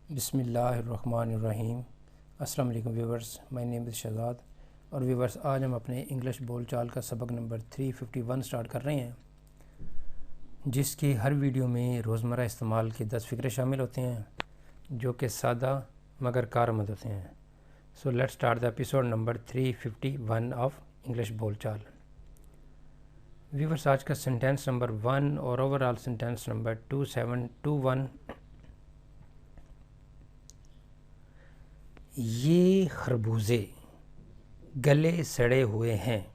बिस्मिल्लाहिर्रहमानिर्रहीम। अस्सलाम वालेकुम viewers, my name is Shahzad. और व्यूवर्स, आज हम अपने इंग्लिश बोल चाल का सबक नंबर 351 स्टार्ट कर रहे हैं, जिसकी हर वीडियो में रोज़मर्रा इस्तेमाल के 10 फ़िक्रे शामिल होते हैं जो कि सादा मगर कारआमद होते हैं। So let's start the episode number 351 of English बोल चाल। व्यूवर्स, आज का सेंटेंस नंबर 1 और ओवरऑल सेंटेंस नंबर 2721। ये खरबूजे गले सड़े हुए हैं।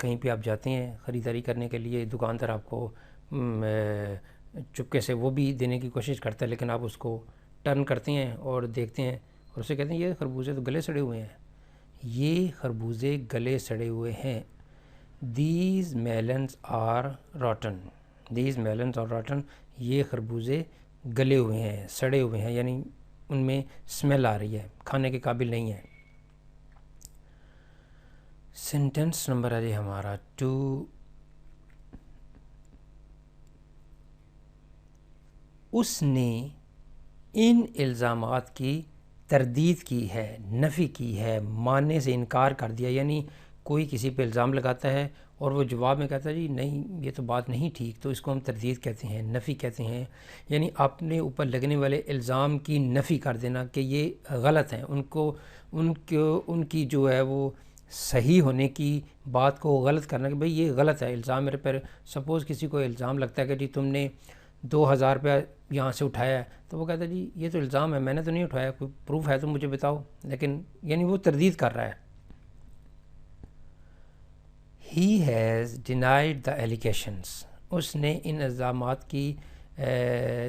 कहीं पे आप जाते हैं ख़रीदारी करने के लिए, दुकानदार आपको चुपके से वो भी देने की कोशिश करता है, लेकिन आप उसको टर्न करते हैं और देखते हैं और उसे कहते हैं ये खरबूजे तो गले सड़े हुए हैं। ये खरबूजे गले सड़े हुए हैं। These melons are rotten. These melons are rotten. ये खरबूजे गले हुए हैं, सड़े हुए हैं, यानी उनमें स्मेल आ रही है, खाने के काबिल नहीं है। सेंटेंस नंबर है हमारा 2। उसने इन इल्ज़ामात की तरदीद की है, नफ़ी की है, मानने से इनकार कर दिया। यानी कोई किसी पे इल्ज़ाम लगाता है और वो जवाब में कहता है जी नहीं, ये तो बात नहीं ठीक, तो इसको हम तरदीद कहते हैं, नफ़ी कहते हैं। यानी अपने ऊपर लगने वाले इल्ज़ाम की नफ़ी कर देना कि ये गलत है, उनकी जो है वो सही होने की बात को गलत करना कि भाई ये गलत है, इल्ज़ाम मेरे पर। सपोज़ किसी को इल्ज़ाम लगता है कि जी तुमने 2000 रुपया यहाँ से उठाया है, तो वो कहता है जी ये तो इल्ज़ाम है, मैंने तो नहीं उठाया, कोई प्रूफ है तो मुझे बताओ। लेकिन यानी वो तरदीद कर रहा है। He has denied the allegations. उसने इन इल्ज़ामात की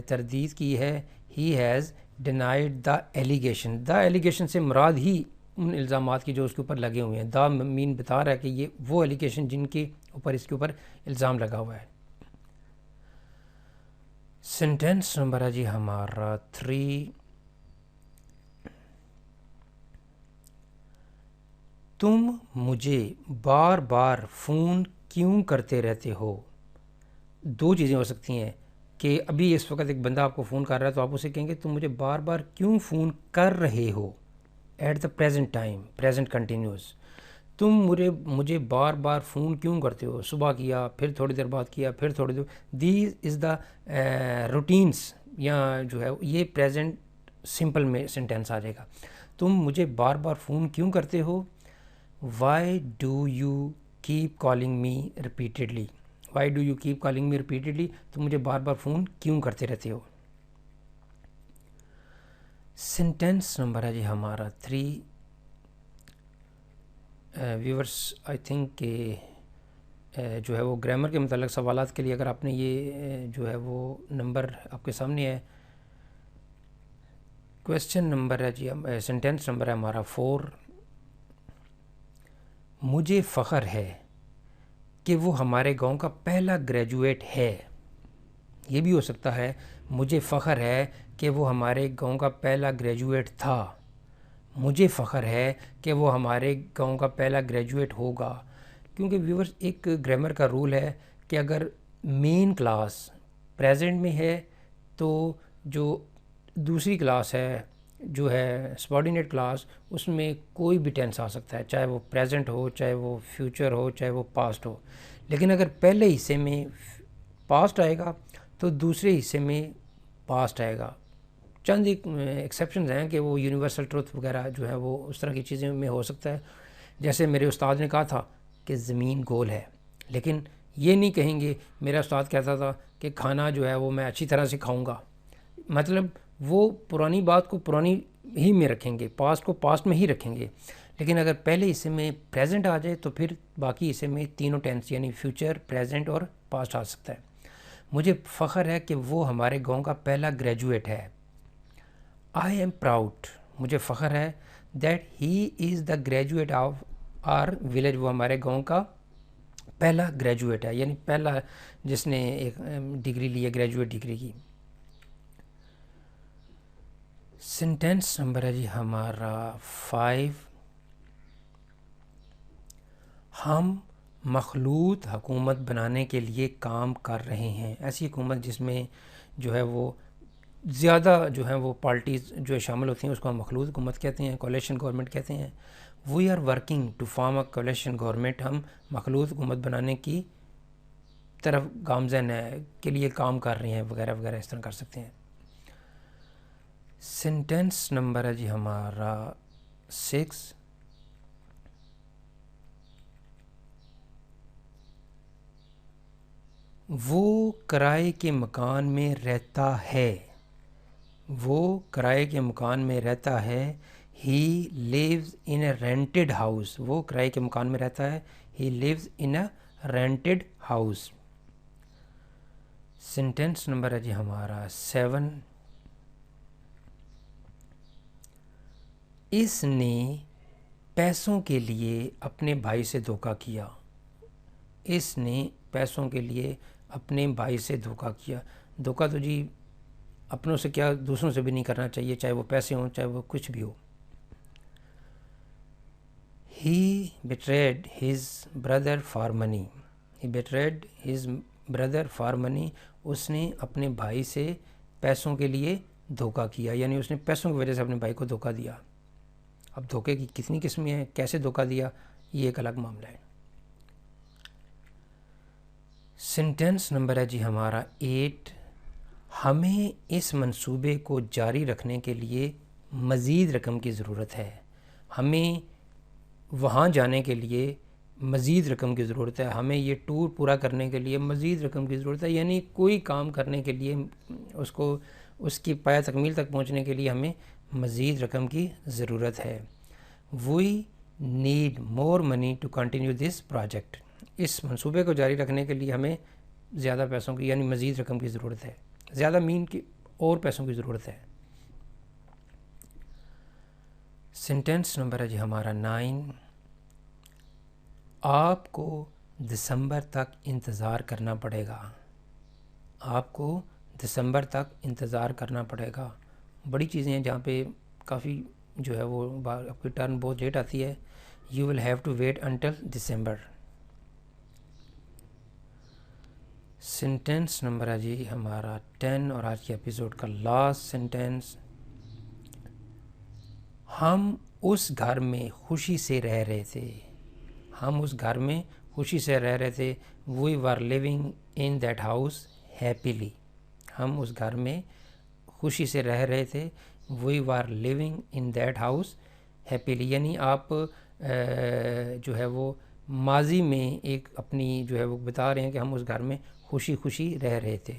तरदीद की है। He has denied the allegation. The allegation से मुराद ही उन इल्ज़ामात की जो उसके ऊपर लगे हुए हैं। द मीन बता रहा है कि ये वो एलिगेशन जिनके ऊपर इसके ऊपर इल्ज़ाम लगा हुआ है। सेंटेंस नंबर है जी हमारा 3। तुम मुझे बार बार फ़ोन क्यों करते रहते हो। दो चीज़ें हो सकती हैं कि अभी इस वक्त एक बंदा आपको फ़ोन कर रहा है तो आप उसे कहेंगे तुम मुझे बार बार क्यों फ़ोन कर रहे हो, at the present time, present continuous. तुम मुझे बार बार फ़ोन क्यों करते हो। सुबह किया, फिर थोड़ी देर बाद किया, फिर थोड़ी देर। दीज इज़ द रूटीन्स, या जो है ये प्रेजेंट सिंपल में सेंटेंस आ जाएगा। तुम मुझे बार बार फ़ोन क्यों करते हो। Why do you keep calling me repeatedly? Why do you keep calling me repeatedly? तुम मुझे बार बार फ़ोन क्यों करते रहते हो। सेंटेंस नंबर है जी हमारा 3। व्यूवर्स, आई थिंक कि जो है वो ग्रामर के मतलब सवालात के लिए अगर आपने ये जो है वो नंबर आपके सामने है। क्वेश्चन नंबर है जी, सेंटेंस नंबर है हमारा 4। मुझे फ़ख्र है कि वो हमारे गांव का पहला ग्रेजुएट है। ये भी हो सकता है मुझे फ़ख्र है कि वो हमारे गांव का पहला ग्रेजुएट था। मुझे फ़ख्र है कि वो हमारे गांव का पहला ग्रेजुएट होगा। क्योंकि व्यूअर्स, एक ग्रामर का रूल है कि अगर मेन क्लास प्रेजेंट में है तो जो दूसरी क्लास है जो है सबऑर्डिनेट क्लास, उसमें कोई भी टेंस आ सकता है, चाहे वो प्रेजेंट हो, चाहे वो फ्यूचर हो, चाहे वो पास्ट हो। लेकिन अगर पहले हिस्से में पास्ट आएगा तो दूसरे हिस्से में पास्ट आएगा। चंद एक एक्सेप्शंस हैं कि वो यूनिवर्सल ट्रुथ वगैरह जो है वो उस तरह की चीज़ें में हो सकता है। जैसे मेरे उस्ताद ने कहा था कि ज़मीन गोल है, लेकिन ये नहीं कहेंगे मेरा उस्ताद कहता था कि खाना जो है वो मैं अच्छी तरह से खाऊंगा। मतलब वो पुरानी बात को पुरानी ही में रखेंगे, पास्ट को पास्ट में ही रखेंगे। लेकिन अगर पहले हिस्से में प्रेजेंट आ जाए तो फिर बाकी हिस्से में तीनों टेंस यानी फ्यूचर, प्रेजेंट और पास्ट आ सकता है। मुझे फ़ख्र है कि वो हमारे गांव का पहला ग्रेजुएट है। आई एम प्राउड, मुझे फ़ख्र है that he is the graduate of our village, वो हमारे गांव का पहला ग्रेजुएट है, यानी पहला जिसने एक डिग्री ली है, ग्रेजुएट डिग्री की। सेंटेंस नंबर है जी हमारा 5। हम मखलूत हुकूमत बनाने के लिए काम कर रहे हैं। ऐसी हुकूमत जिसमें जो है वो زیادہ جو ہیں وہ پارٹیز جو شامل ہوتی ہیں اس کو ہم مخلوط حکومت کہتے ہیں، کولیشن گورنمنٹ کہتے ہیں. We are working to form a coalition government. ہم مخلوط حکومت بنانے کی طرف گامزن ہے کے لیے کام کر رہے ہیں وغیرہ وغیرہ اس طرح کر سکتے ہیں. سینٹینس نمبر ہے جی ہمارا 6. وہ کرائے کے مکان میں رہتا ہے. وہ کرائے کے مکان میں رہتا ہے. He lives in a rented house. وہ کرائے کے مکان میں رہتا ہے. He lives in a rented house. Sentence number ہے جی ہمارا 7. اس نے پیسوں کے لیے اپنے بھائی سے دھوکہ کیا. اس نے پیسوں کے لیے اپنے بھائی سے دھوکہ کیا. دھوکہ تو جی اپنوں سے کیا دوسروں سے بھی نہیں کرنا چاہیے، چاہے وہ پیسے ہوں چاہے وہ کچھ بھی ہو. He betrayed his brother for money. He betrayed his brother for money. اس نے اپنے بھائی سے پیسوں کے لیے دھوکہ کیا، یعنی اس نے پیسوں کی وجہ سے اپنے بھائی کو دھوکہ دیا. اب دھوکے کی کتنی قسمیں ہیں، کیسے دھوکہ دیا، یہ ایک الگ معاملہ ہے. سینٹینس نمبر ہے جی ہمارا 8. ہمیں اس منصوبے کو جاری رکھنے کے لیے مزید رقم کی ضرورت ہے. ہمیں وہاں جانے کے لیے مزید رقم کی ضرورت ہے. ہمیں یہ ٹور پورا کرنے کے لیے مزید رقم کی ضرورت ہے، یعنی کوئی کام کرنے کے لیے اس کی پایہ تکمیل تک پہنچنے کے لیے ہمیں مزید رقم کی ضرورت ہے. We need more money to continue this project. اس منصوبے کو جاری رکھنے کے لیے ہمیں زیادہ پیسوں کی یعنی مزید رقم کی ضرورت ہے، زیادہ مین کی اور پیسوں کی ضرورت ہے. سینٹینس نمبر ہے جی ہمارا 9. آپ کو دسمبر تک انتظار کرنا پڑے گا. آپ کو دسمبر تک انتظار کرنا پڑے گا. بڑی چیزیں ہیں جہاں پہ کافی جو ہے وہ آپ کی ٹرن بہت لیٹ آتی ہے. You will have to wait until December. Sentence number ہے جی ہمارا 10 اور آج کے ایپیسوڈ کا لاسٹ سینٹینس. ہم اس گھر میں خوشی سے رہ رہے تھے. ہم اس گھر میں خوشی سے رہ رہے تھے. We were living in that house happily. ہم اس گھر میں خوشی سے رہ رہے تھے. We were living in that house happily, یعنی آپ جو ہے وہ ماضی میں ایک اپنی جو ہے وہ بتا رہے ہیں کہ ہم اس گھر میں خوشی خوشی رہ رہے تھے.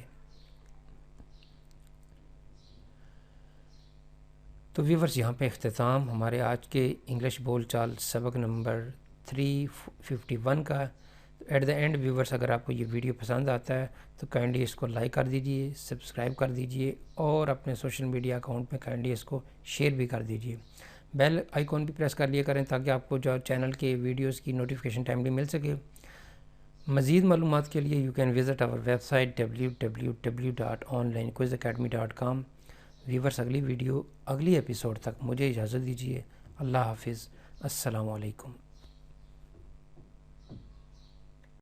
تو ویورز یہاں پہ اختتام ہمارے آج کے انگلش بول چال سبق نمبر 351 کا. ایٹ دا اینڈ ویورز اگر آپ کو یہ ویڈیو پسند آتا ہے تو کائنڈلی اس کو لائک کر دیجئے، سبسکرائب کر دیجئے اور اپنے سوشل میڈیا اکاؤنٹ میں کائنڈلی اس کو شیئر بھی کر دیجئے. بیل آئیکن بھی پریس کر لیا کریں تاکہ آپ کو جو چینل کے ویڈیوز کی نوٹیفیکیشن ٹائملی مل سکے. مزید معلومات کے لیے یو کین وزٹ آور ویب سائٹ www.onlinequizacademy.com. ویورز اگلی ایپیسوڈ تک مجھے اجازت دیجیے. اللہ حافظ. السلام علیکم.